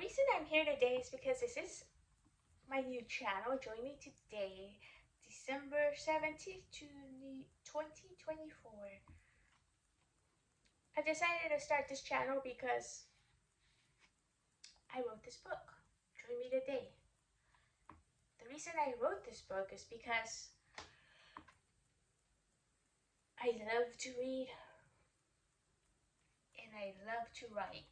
reason I'm here today is because this is my new channel. Join me today, December 17th, 2024. I decided to start this channel because I wrote this book. Join me today. The reason I wrote this book is because I love to read and I love to write.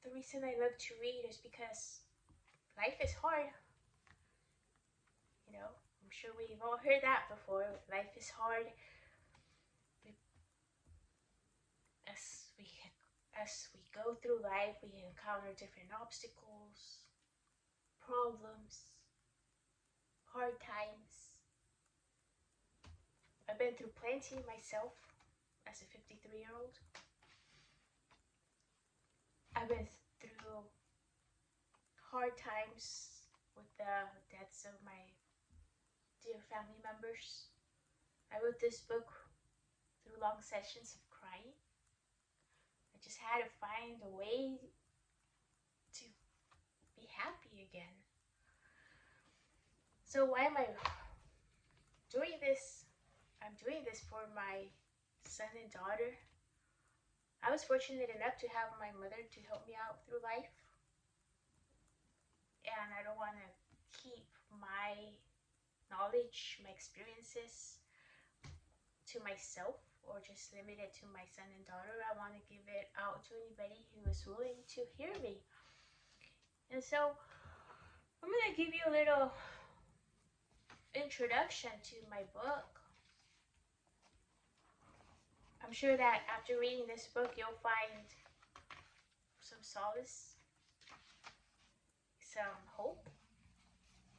The reason I love to read is because life is hard. You know, I'm sure we've all heard that before. Life is hard. As we go through life, we encounter different obstacles, problems, hard times. I've been through plenty myself as a 53-year-old. I've been through hard times with the deaths of my dear family members. I wrote this book through long sessions of crying. I just had to find a way to be happy again. So why am I doing this? I'm doing this for my son and daughter. I was fortunate enough to have my mother to help me out through life. And I don't want to keep my knowledge, my experiences to myself or just limit it to my son and daughter. I want to give it out to anybody who is willing to hear me. And so I'm going to give you a little introduction to my book. I'm sure that after reading this book, you'll find some solace, some hope.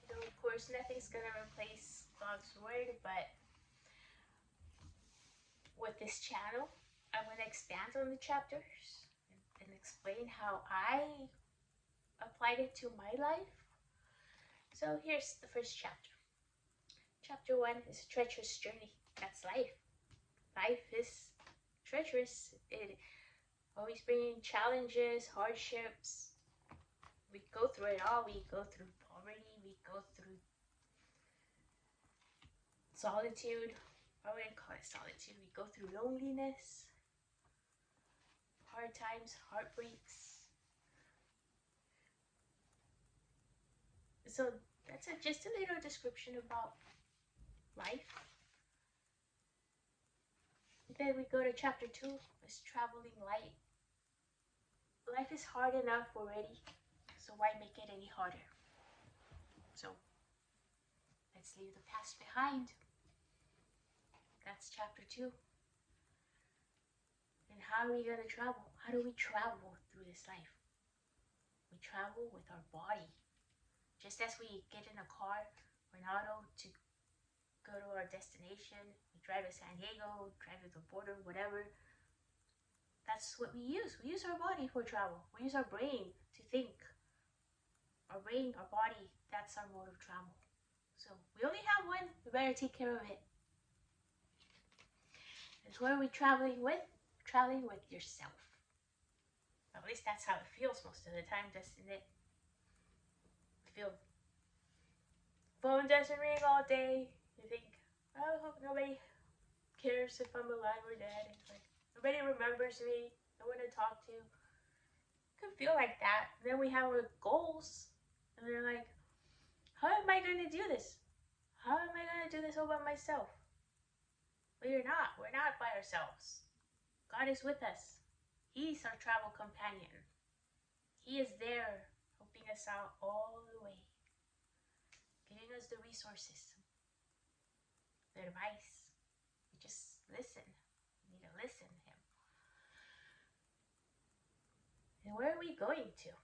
Though, of course, nothing's going to replace God's word, but with this channel, I'm going to expand on the chapters and explain how I applied it to my life. So here's the first chapter. Chapter 1 is a treacherous journey. That's life. Life is treacherous. It always bringing challenges, hardships. We go through it all. We go through poverty. We go through solitude. I wouldn't call it solitude. We go through loneliness, hard times, heartbreaks. So that's just a little description about life. Then we go to chapter 2, is traveling light. Life is hard enough already, so why make it any harder? So let's leave the past behind. That's chapter 2. And how are we going to travel? How do we travel through this life? We travel with our body. Just as we get in a car or an auto to go to our destination, we drive to San Diego, drive to the border, whatever. That's what we use. We use our body for travel. We use our brain to think. Our brain, our body, that's our mode of travel. So we only have one. We better take care of it. And who are we traveling with? We're traveling with yourself. At least that's how it feels most of the time, doesn't it? Feel phone doesn't ring all day. You think, oh, I hope nobody cares if I'm alive or dead. It's like nobody remembers me. No one to talk to. It can feel like that. And then we have our goals, and they're like, how am I going to do this? How am I going to do this all by myself? Well, you're not. We're not by ourselves. God is with us. He's our travel companion. He is there, helping us out all the way, giving us the resources, the advice. We just listen. We need to listen to Him. And where are we going to?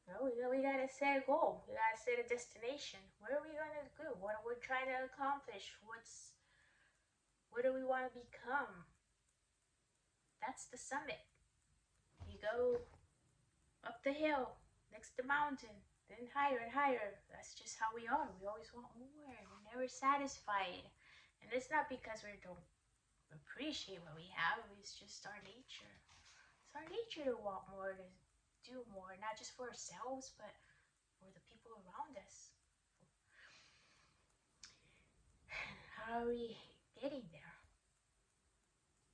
Well, we gotta set a goal. We gotta set a destination. Where are we gonna go? What are we trying to accomplish? What do we want to become? That's the summit. You go up the hill, next the mountain, then higher and higher. That's just how we are. We always want more. We're never satisfied. And it's not because we don't appreciate what we have. It's just our nature. It's our nature to want more, to do more, not just for ourselves, but for the people around us. How are we getting there?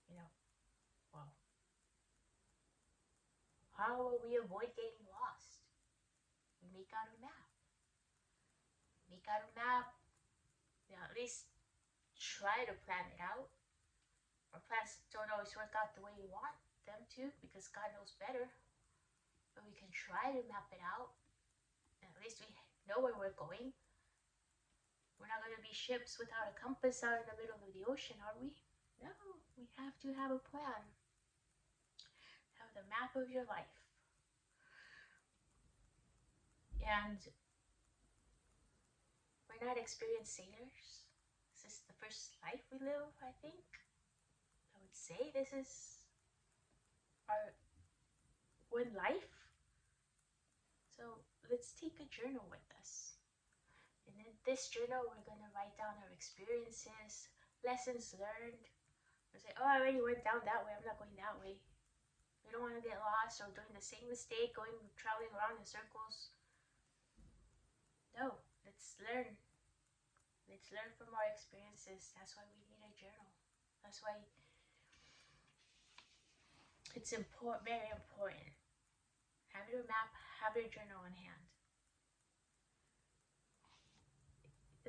You know, well, how will we avoid getting lost? We make out a map. Make out a map. At least try to plan it out. Our plans don't always work out the way we want them to, because God knows better. But we can try to map it out. And at least we know where we're going. We're not going to be ships without a compass out in the middle of the ocean, are we? No, we have to have a plan. Have the map of your life. And we're not experienced sailors. This is the first life we live, I think. I would say this is our one life. So let's take a journal with us. And in this journal, we're going to write down our experiences, lessons learned. We say, oh, I already went down that way, I'm not going that way. We don't want to get lost or doing the same mistake, traveling around in circles. No, let's learn. Let's learn from our experiences. That's why we need a journal. That's why it's important, very important. Have your map, have your journal on hand.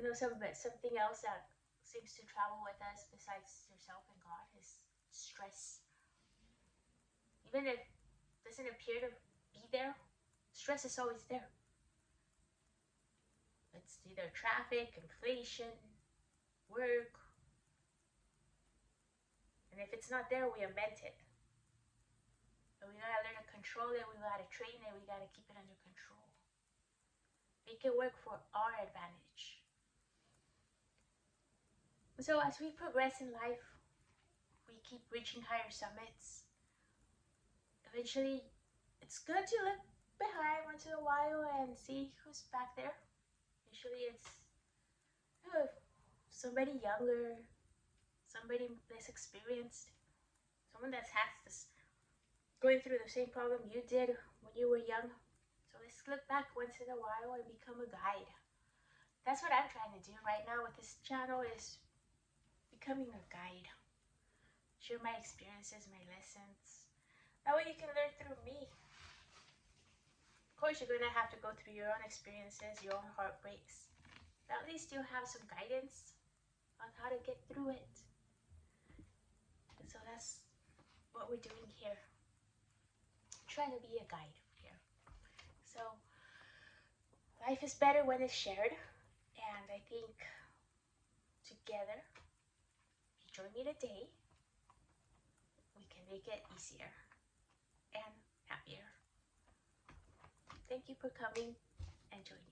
You know, something else that seems to travel with us besides yourself and God is stress. Even if it doesn't appear to be there, stress is always there. It's either traffic, inflation, work. And if it's not there, we invent it. But we gotta learn to control it, we gotta train it, we gotta keep it under control. Make it work for our advantage. So as we progress in life, we keep reaching higher summits. Eventually, it's good to look behind once in a while and see who's back there. Usually it's somebody younger, somebody less experienced, someone that has this, going through the same problem you did when you were young. So let's look back once in a while and become a guide. That's what I'm trying to do right now with this channel, is becoming a guide. Share my experiences, my lessons. That way you can learn through me. Of course, you're going to have to go through your own experiences, your own heartbreaks. But at least you'll have some guidance on how to get through it. And so that's what we're doing here. Trying to be a guide here. So life is better when it's shared. And I think together, if you join me today, we can make it easier and happier. Thank you for coming and joining.